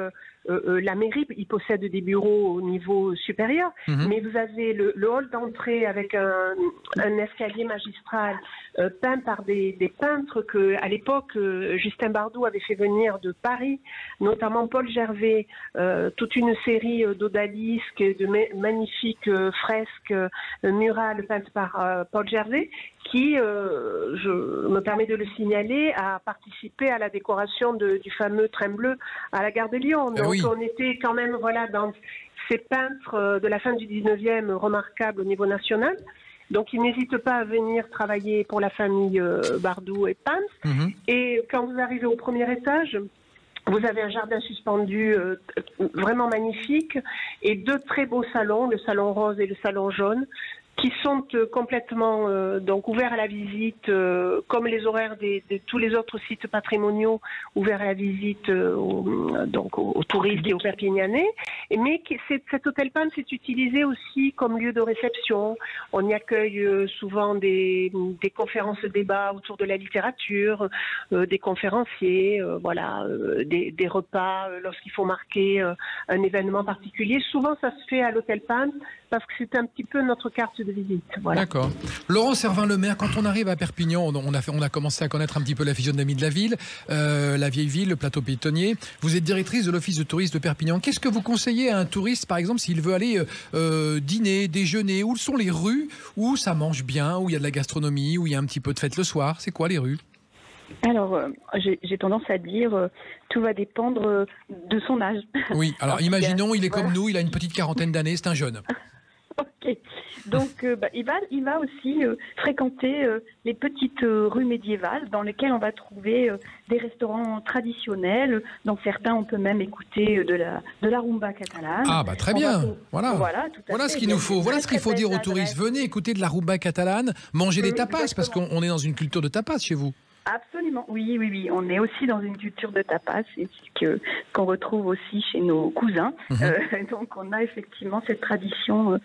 la mairie, il possède des bureaux au niveau supérieur, mais vous avez le hall d'entrée avec un escalier magistral peint par des peintres que, à l'époque, Justin Bardou avait fait venir de Paris, notamment Paul Gervais, toute une série d'odalisques, de magnifiques fresques murales peintes par Paul Gervais, qui, je me permets de le signaler, a participé à la décoration du fameux train bleu à la gare de Lyon. Donc on était quand même dans ces peintres de la fin du 19e remarquables au niveau national. Donc ils n'hésitent pas à venir travailler pour la famille Bardou et Pams. Et quand vous arrivez au premier étage, vous avez un jardin suspendu vraiment magnifique et deux très beaux salons, le salon rose et le salon jaune, qui sont complètement donc ouverts à la visite, comme les horaires de tous les autres sites patrimoniaux ouverts à la visite aux touristes et aux Perpignanais. Mais cet hôtel Pams est utilisé aussi comme lieu de réception. On y accueille souvent des conférences débats autour de la littérature, des conférenciers, des repas lorsqu'il faut marquer un événement particulier. Souvent, ça se fait à l'hôtel Pams parce que c'est un petit peu notre carte de visite. Voilà. D'accord. Laurent Servin-Lemaire, quand on arrive à Perpignan, on a commencé à connaître un petit peu la physionomie de la ville, la vieille ville, le plateau piétonnier. Vous êtes directrice de l'office de tourisme de Perpignan. Qu'est-ce que vous conseillez à un touriste, par exemple, s'il veut aller dîner, déjeuner? Où sont les rues où ça mange bien, où il y a de la gastronomie, où il y a un petit peu de fête le soir? C'est quoi les rues? Alors, j'ai tendance à dire tout va dépendre de son âge. Oui, alors imaginons, il est comme nous, il a une petite quarantaine d'années, c'est un jeune. Ok, donc il va aussi fréquenter les petites rues médiévales dans lesquelles on va trouver des restaurants traditionnels. Dans certains, on peut même écouter de la rumba catalane. Ah bah très bien, voilà ce qu'il nous faut. Voilà ce qu'il faut dire aux touristes. Venez écouter de la rumba catalane, manger des tapas, parce qu'on est dans une culture de tapas chez vous. Absolument, oui. On est aussi dans une culture de tapas, c'est ce qu'on retrouve aussi chez nos cousins. Donc on a effectivement cette tradition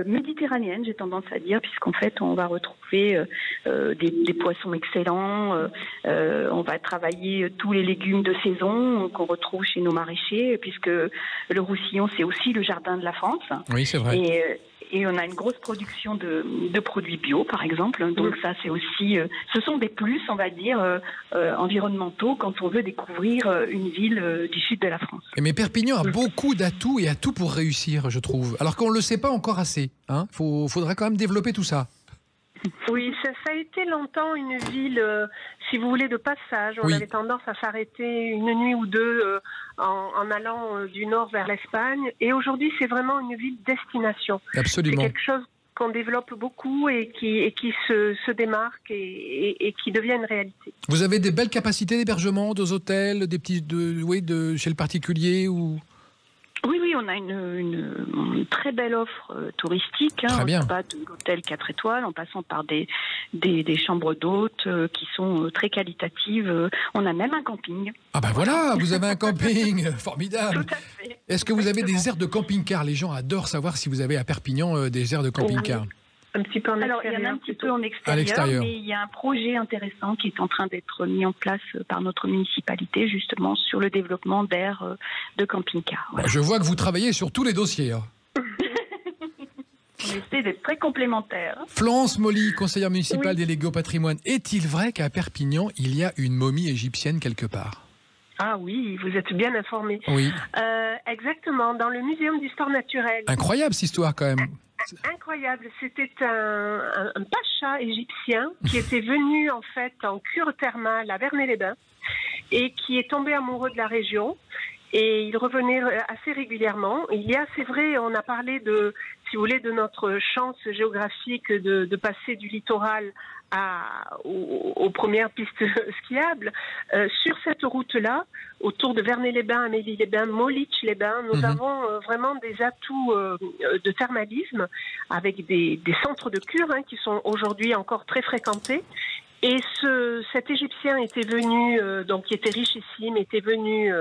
méditerranéenne, j'ai tendance à dire, puisqu'en fait on va retrouver des poissons excellents, on va travailler tous les légumes de saison qu'on retrouve chez nos maraîchers, puisque le Roussillon c'est aussi le jardin de la France. Oui, c'est vrai. Et on a une grosse production de produits bio, par exemple. Donc ça, c'est aussi, ce sont des plus, on va dire, environnementaux quand on veut découvrir une ville du sud de la France. Mais Perpignan a beaucoup d'atouts et a tout pour réussir, je trouve. Alors qu'on ne le sait pas encore assez. Hein. Faudrait quand même développer tout ça. Oui, ça a été longtemps une ville, si vous voulez, de passage. On avait tendance à s'arrêter une nuit ou deux en allant du nord vers l'Espagne. Et aujourd'hui, c'est vraiment une ville destination. Absolument. C'est quelque chose qu'on développe beaucoup et qui se démarque et qui devient une réalité. Vous avez des belles capacités d'hébergement, des hôtels, des petits, chez le particulier ou... Oui, on a une très belle offre touristique. Très bien. On va de l'hôtel 4 étoiles en passant par des chambres d'hôtes qui sont très qualitatives. On a même un camping. Ah ben voilà, vous avez un camping, formidable. Tout à fait. Est-ce que vous avez des aires de camping-car? Les gens adorent savoir si vous avez à Perpignan des aires de camping-car. Un petit peu en extérieur. Alors, il y en a un petit peu en extérieur, mais il y a un projet intéressant qui est en train d'être mis en place par notre municipalité, justement, sur le développement d'aires de camping-car. Voilà. Je vois que vous travaillez sur tous les dossiers. Hein. On essaie d'être très complémentaires. Florence Molly, conseillère municipale déléguée au patrimoine. Est-il vrai qu'à Perpignan, il y a une momie égyptienne quelque part? Ah oui, vous êtes bien informé. Oui. Exactement, dans le Muséum d'histoire naturelle. Incroyable cette histoire quand même. Incroyable, c'était un pacha égyptien qui était venu en fait en cure thermale à Vernay-les-Bains et qui est tombé amoureux de la région et il revenait assez régulièrement. Il y a, c'est vrai, on a parlé si vous voulez, de notre chance géographique de passer du littoral aux premières pistes skiables. Sur cette route-là, autour de Vernay-les-Bains, Amélie-les-Bains, Molich-les-Bains, nous avons vraiment des atouts de thermalisme avec des centres de cure qui sont aujourd'hui encore très fréquentés. Et cet Égyptien était venu, donc qui était richissime, était venu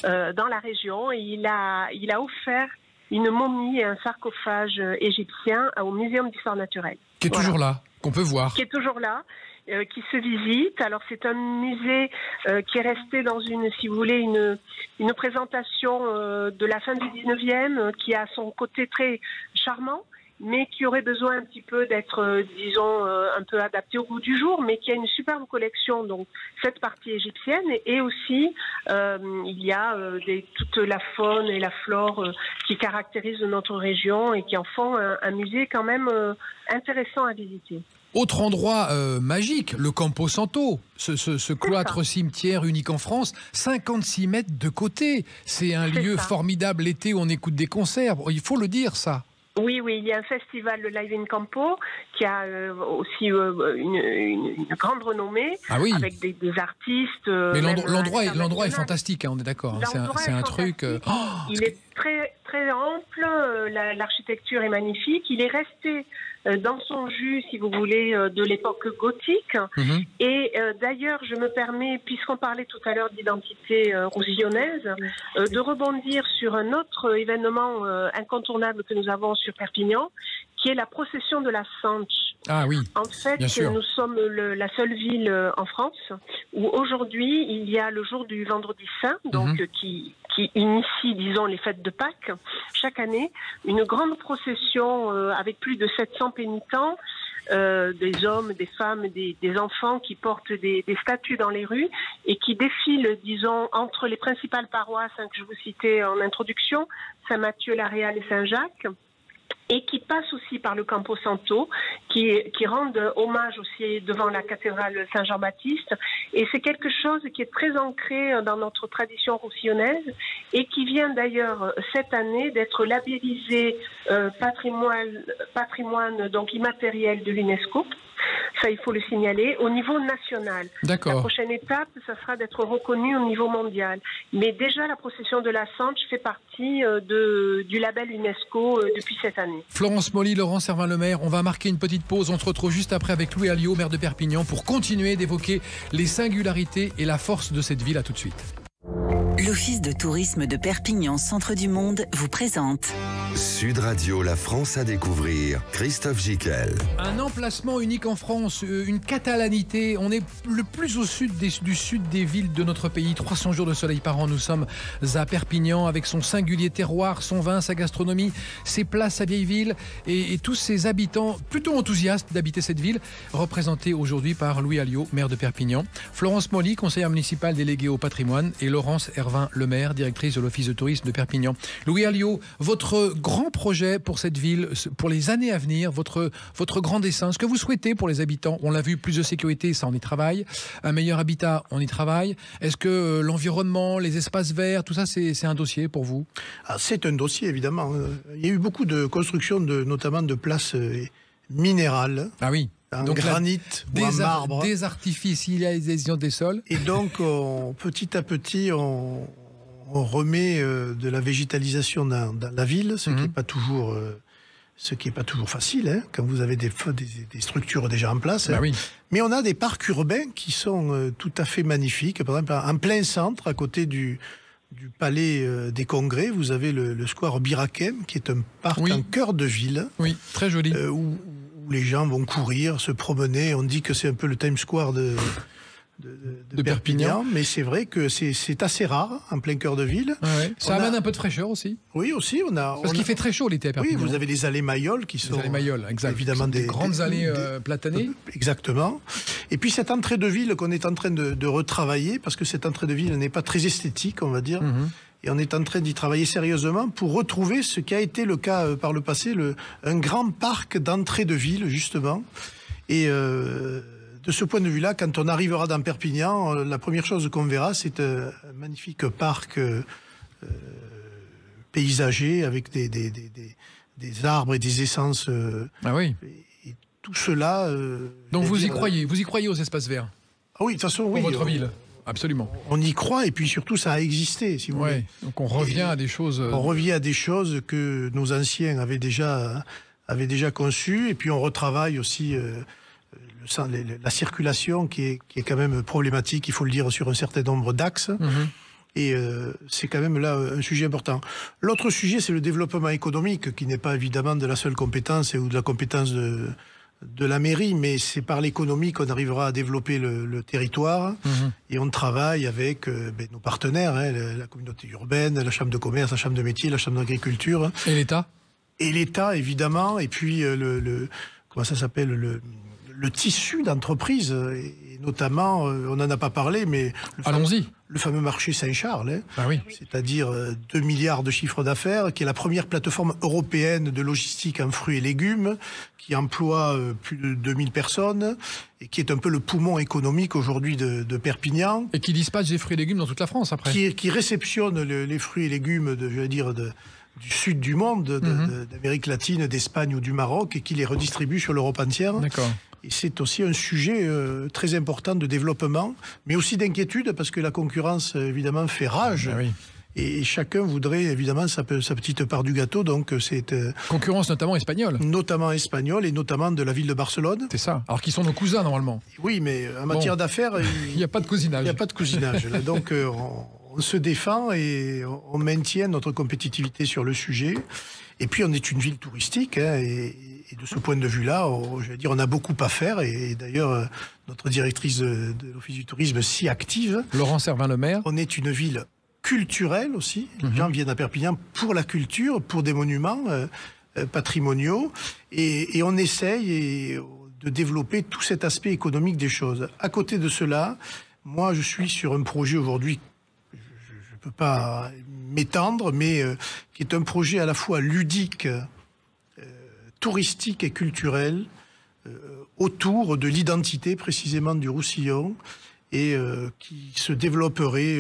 dans la région et il a offert une momie et un sarcophage égyptien au Muséum d'histoire naturelle. Qui est toujours là, qu'on peut voir. Qui est toujours là, qui se visite. Alors c'est un musée qui est resté dans si vous voulez, une présentation de la fin du 19e, qui a son côté très charmant, mais qui aurait besoin un petit peu d'être, disons, un peu adapté au goût du jour, mais qui a une superbe collection, donc cette partie égyptienne, et aussi il y a toute la faune et la flore qui caractérisent notre région et qui en font un musée quand même intéressant à visiter. Autre endroit magique, le Campo Santo, ce cloître cimetière unique en France, 56 mètres de côté. C'est un lieu formidable l'été où on écoute des concerts, il faut le dire ça. Oui, il y a un festival, le Live in Campo, qui a aussi une grande renommée, avec des artistes. Mais l'endroit est fantastique, on est d'accord. C'est un truc. Il est très, très ample, l'architecture est magnifique. Il est resté dans son jus, si vous voulez, de l'époque gothique. Et d'ailleurs, je me permets, puisqu'on parlait tout à l'heure d'identité roussillonnaise, de rebondir sur un autre événement incontournable que nous avons sur Perpignan, qui est la procession de la Sanche. Ah oui, en fait, nous sommes la seule ville en France où aujourd'hui, il y a le jour du Vendredi Saint, donc qui initie, disons, les fêtes de Pâques, chaque année, une grande procession avec plus de 700 pénitents, des hommes, des femmes, des enfants qui portent des statues dans les rues et qui défilent, disons, entre les principales paroisses que je vous citais en introduction, Saint-Mathieu, La Réal et Saint-Jacques, et qui passe aussi par le Campo Santo, qui rendent hommage aussi devant la cathédrale Saint-Jean-Baptiste. Et c'est quelque chose qui est très ancré dans notre tradition roussillonnaise et qui vient d'ailleurs cette année d'être labellisé patrimoine donc immatériel de l'UNESCO. Ça, il faut le signaler, au niveau national. D'accord. La prochaine étape, ça sera d'être reconnu au niveau mondial. Mais déjà, la procession de la Sanche fait partie du label UNESCO depuis cette année. Florence Molly, Laurent Servin-Lemaire, on va marquer une petite pause. On se retrouve juste après avec Louis Alliot, maire de Perpignan, pour continuer d'évoquer les singularités et la force de cette ville. À tout de suite. L'Office de tourisme de Perpignan, centre du monde, vous présente Sud Radio, la France à découvrir. Christophe Gicquel. Un emplacement unique en France, une catalanité. On est le plus au sud du sud des villes de notre pays. 300 jours de soleil par an. Nous sommes à Perpignan avec son singulier terroir, son vin, sa gastronomie, ses places, sa vieille ville et tous ses habitants plutôt enthousiastes d'habiter cette ville, représentés aujourd'hui par Louis Alliot, maire de Perpignan, Florence Molly, conseillère municipale déléguée au patrimoine, et Laurence Servin-Lemaire, directrice de l'Office de tourisme de Perpignan. Louis Alliot, votre grand projet pour cette ville, pour les années à venir, votre grand dessein, ce que vous souhaitez pour les habitants. On l'a vu, plus de sécurité, ça on y travaille. Un meilleur habitat, on y travaille. Est-ce que l'environnement, les espaces verts, tout ça, c'est un dossier pour vous? C'est un dossier, évidemment. Il y a eu beaucoup de constructions, notamment de places minérales. Ah oui. En donc granit ou en marbre. Désartificialisation des sols. Et donc, petit à petit, on remet de la végétalisation dans la ville, ce qui n'est pas toujours, facile, hein, quand vous avez des structures déjà en place. Bah oui. Mais on a des parcs urbains qui sont tout à fait magnifiques. Par exemple, en plein centre, à côté du palais des Congrès, vous avez le square Birakem, qui est un parc en cœur de ville. Oui, très joli. Où les gens vont courir, se promener. On dit que c'est un peu le Times Square de Perpignan, mais c'est vrai que c'est assez rare en plein cœur de ville. Ouais. Ça amène un peu de fraîcheur aussi. Oui, aussi. Parce qu'il fait très chaud l'été à Perpignan. Oui, vous avez les allées Mayol qui sont évidemment des grandes allées platanées. Exactement. Et puis cette entrée de ville qu'on est en train de retravailler, parce que cette entrée de ville n'est pas très esthétique, on va dire. Et on est en train d'y travailler sérieusement pour retrouver ce qui a été le cas par le passé, un grand parc d'entrée de ville, justement. Et de ce point de vue-là, quand on arrivera dans Perpignan, la première chose qu'on verra, c'est un magnifique parc paysager avec des arbres et des essences. Ah oui. Et tout cela... Donc vous y croyez aux espaces verts? Ah oui, de toute façon, oui. Pour votre ville? Absolument. On y croit et puis surtout ça a existé, si vous voulez. Donc on revient à des choses... On revient à des choses que nos anciens avaient déjà conçues et puis on retravaille aussi la circulation qui est quand même problématique, il faut le dire, sur un certain nombre d'axes. Et c'est quand même là un sujet important. L'autre sujet, c'est le développement économique qui n'est pas évidemment de la seule compétence ou de la compétence de la mairie, mais c'est par l'économie qu'on arrivera à développer le territoire. Et on travaille avec nos partenaires, la communauté urbaine, la chambre de commerce, la chambre de métier, la chambre d'agriculture. Et l'État? Et l'État, évidemment. Et puis, comment ça s'appelle, le tissu d'entreprise, et notamment, on n'en a pas parlé, mais le fameux marché Saint-Charles, c'est-à-dire 2 milliards de chiffre d'affaires, qui est la première plateforme européenne de logistique en fruits et légumes, qui emploie plus de 2000 personnes, et qui est un peu le poumon économique aujourd'hui de Perpignan. Et qui dispatche des fruits et légumes dans toute la France, après. Qui réceptionne les fruits et légumes, du sud du monde, d'Amérique latine, d'Espagne ou du Maroc, et qui les redistribue sur l'Europe entière. D'accord. Et c'est aussi un sujet très important de développement, mais aussi d'inquiétude, parce que la concurrence, évidemment, fait rage. Ah oui. Et chacun voudrait, évidemment, sa petite part du gâteau. Donc c'est concurrence notamment espagnole. Notamment espagnole, et notamment de la ville de Barcelone. C'est ça. Alors qu'ils sont nos cousins, normalement. Oui, mais en matière d'affaires... Il n'y a pas de cousinage. Il n'y a pas de cousinage. Là, donc on se défend et on maintient notre compétitivité sur le sujet. Et puis on est une ville touristique, et de ce point de vue-là, on a beaucoup à faire. Et d'ailleurs, notre directrice de l'Office du tourisme s'y active. Laurent Servin-Lemaire. On est une ville culturelle aussi. Les gens viennent à Perpignan pour la culture, pour des monuments patrimoniaux. Et on essaye de développer tout cet aspect économique des choses. À côté de cela, moi, je suis sur un projet aujourd'hui, je ne peux pas m'étendre, mais qui est un projet à la fois ludique, touristique et culturel, autour de l'identité précisément du Roussillon, et qui se développerait,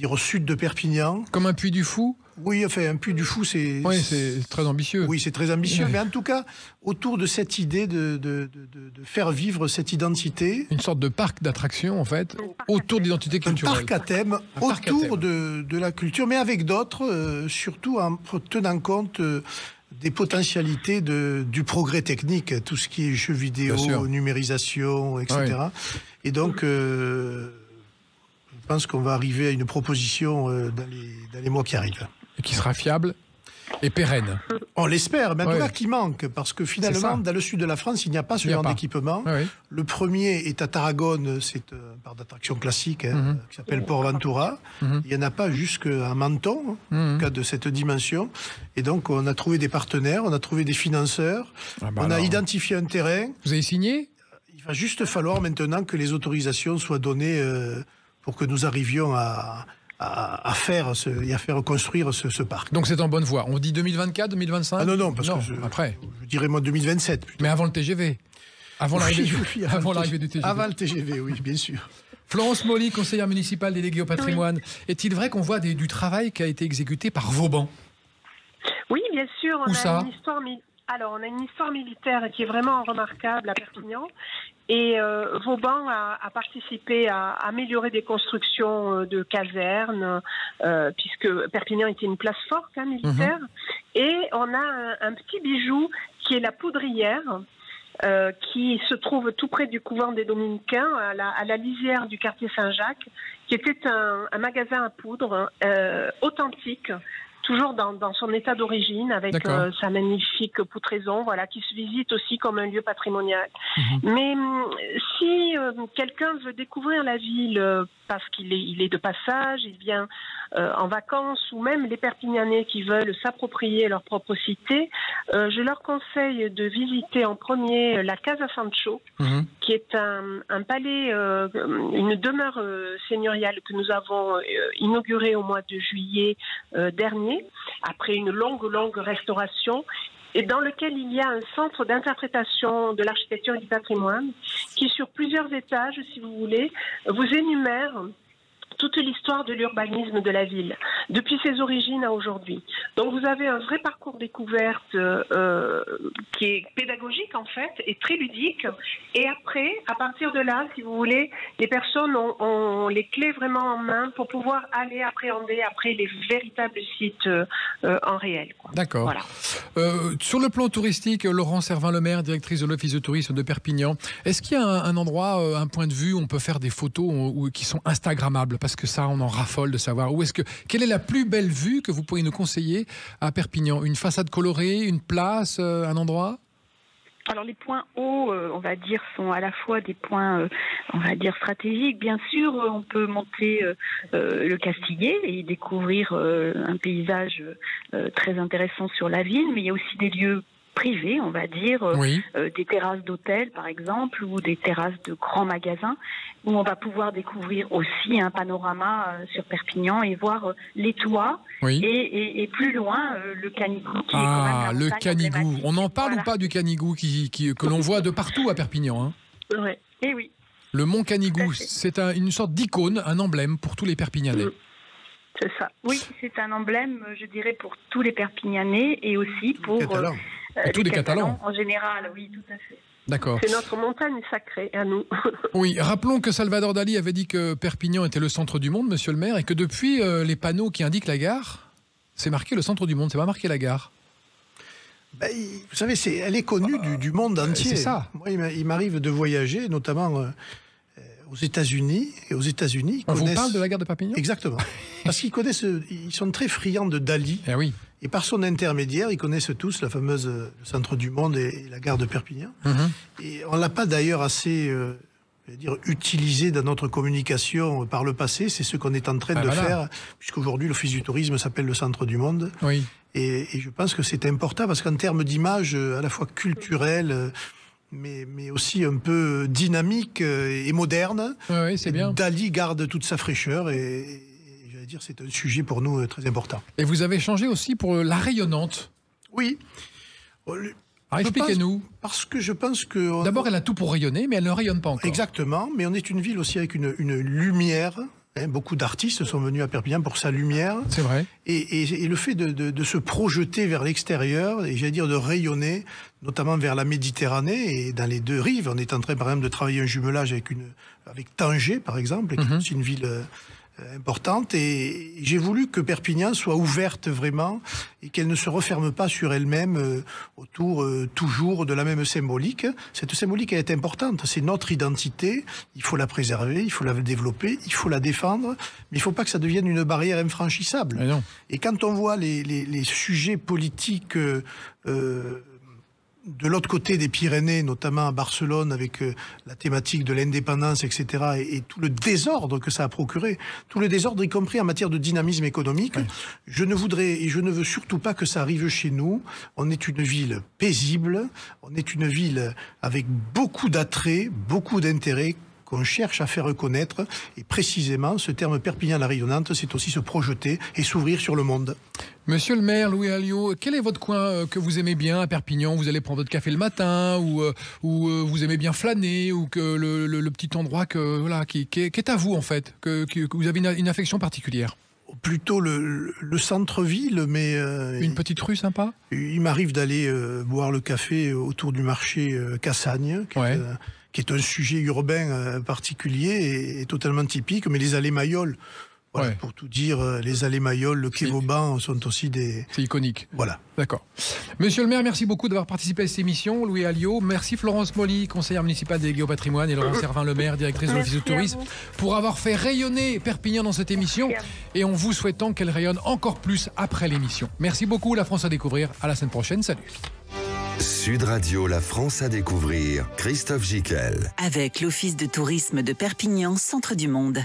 au sud de Perpignan. Comme un Puy du Fou? Oui, enfin, un Puy du Fou, c'est... Oui, c'est très ambitieux. Oui, c'est très ambitieux, mais en tout cas, autour de cette idée de faire vivre cette identité... Une sorte de parc d'attractions, en fait, autour de l'identité culturelle. Un parc à thème, autour de la culture, mais avec d'autres, surtout en tenant compte des potentialités du progrès technique, tout ce qui est jeux vidéo, numérisation, etc. Oui. Et donc, je pense qu'on va arriver à une proposition dans les mois qui arrivent. Et qui sera fiable et pérenne. On l'espère, mais en tout cas qui manque, parce que finalement, dans le sud de la France, il n'y a pas ce genre d'équipement. Oui. Le premier est à Tarragone, c'est un parc d'attractions classique qui s'appelle Port Ventura. Il n'y en a pas jusqu'à Menton, en cas de cette dimension. Et donc, on a trouvé des partenaires, on a trouvé des financeurs, on a identifié un terrain. Vous avez signé ? Il va juste falloir maintenant que les autorisations soient données pour que nous arrivions à faire construire ce parc. Donc c'est en bonne voie. On dit 2024, 2025 ? Ah non, parce que après. Je dirais moi 2027. Plutôt. Mais avant le TGV. Avant l'arrivée du TGV. Avant le TGV, oui, bien sûr. Florence Molly, conseillère municipale déléguée au patrimoine. Oui. Est-il vrai qu'on voit du travail qui a été exécuté par Vauban ? Oui, bien sûr. Où ça ? Alors, on a une histoire militaire qui est vraiment remarquable à Perpignan. Et Vauban a participé à améliorer des constructions de casernes, puisque Perpignan était une place forte militaire. Et on a un petit bijou qui est la poudrière, qui se trouve tout près du couvent des Dominicains, à la lisière du quartier Saint-Jacques, qui était un magasin à poudre authentique, toujours dans son état d'origine, avec sa magnifique poutraison, qui se visite aussi comme un lieu patrimonial. Mais si quelqu'un veut découvrir la ville parce qu'il est de passage, il vient en vacances, ou même les Perpignanais qui veulent s'approprier leur propre cité, je leur conseille de visiter en premier la Casa Sancho, qui est un palais, une demeure seigneuriale que nous avons inaugurée au mois de juillet dernier, après une longue restauration, et dans lequel il y a un centre d'interprétation de l'architecture et du patrimoine qui, sur plusieurs étages, si vous voulez, vous énumère toute l'histoire de l'urbanisme de la ville, depuis ses origines à aujourd'hui. Donc vous avez un vrai parcours découverte qui est pédagogique en fait, et très ludique. Et après, à partir de là, si vous voulez, les personnes ont les clés vraiment en main pour pouvoir aller appréhender après les véritables sites en réel. D'accord. Voilà. Sur le plan touristique, Laurence Servin-Lemaire, directrice de l'Office de tourisme de Perpignan, est-ce qu'il y a un endroit, un point de vue où on peut faire des photos qui sont instagrammables ? Parce que ça, on en raffole de savoir. Quelle est la plus belle vue que vous pourriez nous conseiller à Perpignan ? Une façade colorée, une place, un endroit ? Alors les points hauts, on va dire, sont à la fois des points, on va dire, stratégiques. Bien sûr, on peut monter le Castillet et découvrir un paysage très intéressant sur la ville, mais il y a aussi des lieux privés, on va dire, des terrasses d'hôtels par exemple, ou des terrasses de grands magasins, où on va pouvoir découvrir aussi un panorama sur Perpignan et voir les toits, et plus loin le Canigou. Qui est quand même le Canigou. On en parle ou pas du Canigou que l'on voit de partout à Perpignan Oui, et oui. Le mont Canigou, c'est une sorte d'icône, un emblème pour tous les Perpignanais. C'est ça. Oui, c'est un emblème, je dirais, pour tous les Perpignanais et aussi pour tous les Catalans en général. Oui, tout à fait. D'accord. C'est notre montagne sacrée à nous. Oui, rappelons que Salvador Dali avait dit que Perpignan était le centre du monde, monsieur le maire, et que depuis les panneaux qui indiquent la gare, c'est marqué le centre du monde, c'est pas marqué la gare. Vous savez, elle est connue du monde entier. C'est ça. Moi, il m'arrive de voyager, notamment aux États-Unis. Et aux États-Unis, on vous parle de la gare de Perpignan ? Exactement. Parce qu'ils ils sont très friands de Dali. Eh oui. Et par son intermédiaire, ils connaissent tous la fameuse le centre du monde et la gare de Perpignan. Et on ne l'a pas d'ailleurs assez utilisé dans notre communication par le passé. C'est ce qu'on est en train de faire, puisqu'aujourd'hui, l'Office du tourisme s'appelle le centre du monde. Oui. Et je pense que c'est important parce qu'en termes d'image, à la fois culturelle, mais aussi un peu dynamique et moderne, c'est bien. Dali garde toute sa fraîcheur et c'est un sujet pour nous très important. Et vous avez changé aussi pour la rayonnante. Oui. Expliquez-nous. Parce que je pense que... D'abord, elle a tout pour rayonner, mais elle ne rayonne pas encore. Exactement, mais on est une ville aussi avec une lumière. Beaucoup d'artistes sont venus à Perpignan pour sa lumière. C'est vrai. Et le fait de se projeter vers l'extérieur, et j'allais dire de rayonner, notamment vers la Méditerranée et dans les deux rives. On est en train, par exemple, de travailler un jumelage avec Tanger, par exemple, qui est aussi une ville importante. Et j'ai voulu que Perpignan soit ouverte vraiment et qu'elle ne se referme pas sur elle-même autour toujours de la même symbolique. Cette symbolique, elle est importante. C'est notre identité. Il faut la préserver, il faut la développer, il faut la défendre. Mais il ne faut pas que ça devienne une barrière infranchissable. Et quand on voit les sujets politiques de l'autre côté des Pyrénées, notamment à Barcelone, avec la thématique de l'indépendance, etc., et tout le désordre que ça a procuré, tout le désordre, y compris en matière de dynamisme économique, je ne voudrais et je ne veux surtout pas que ça arrive chez nous. On est une ville paisible, on est une ville avec beaucoup d'attraits, beaucoup d'intérêts, qu'on cherche à faire reconnaître. Et précisément, ce terme Perpignan la rayonnante, c'est aussi se projeter et s'ouvrir sur le monde. Monsieur le maire, Louis Alliot, quel est votre coin que vous aimez bien à Perpignan? Vous allez prendre votre café le matin, ou vous aimez bien flâner, ou que le petit endroit qui est à vous, en fait, que vous avez une affection particulière? Plutôt le centre-ville, mais... une petite rue sympa? Il m'arrive d'aller boire le café autour du marché Cassagne, qui est un sujet urbain particulier et totalement typique, mais les allées Mayol, pour tout dire, les allées Mayol, le quai Vauban sont aussi des... C'est iconique. Voilà. D'accord. Monsieur le maire, merci beaucoup d'avoir participé à cette émission. Louis Alliot, merci Florence Molly, conseillère municipale déléguée au patrimoine, et Laurent Servin, le maire, directrice de l'Office de tourisme, pour avoir fait rayonner Perpignan dans cette émission, et en vous souhaitant qu'elle rayonne encore plus après l'émission. Merci beaucoup, La France à découvrir. À la semaine prochaine. Salut. Sud Radio, La France à découvrir, Christophe Gicquel. Avec l'Office de tourisme de Perpignan, centre du monde.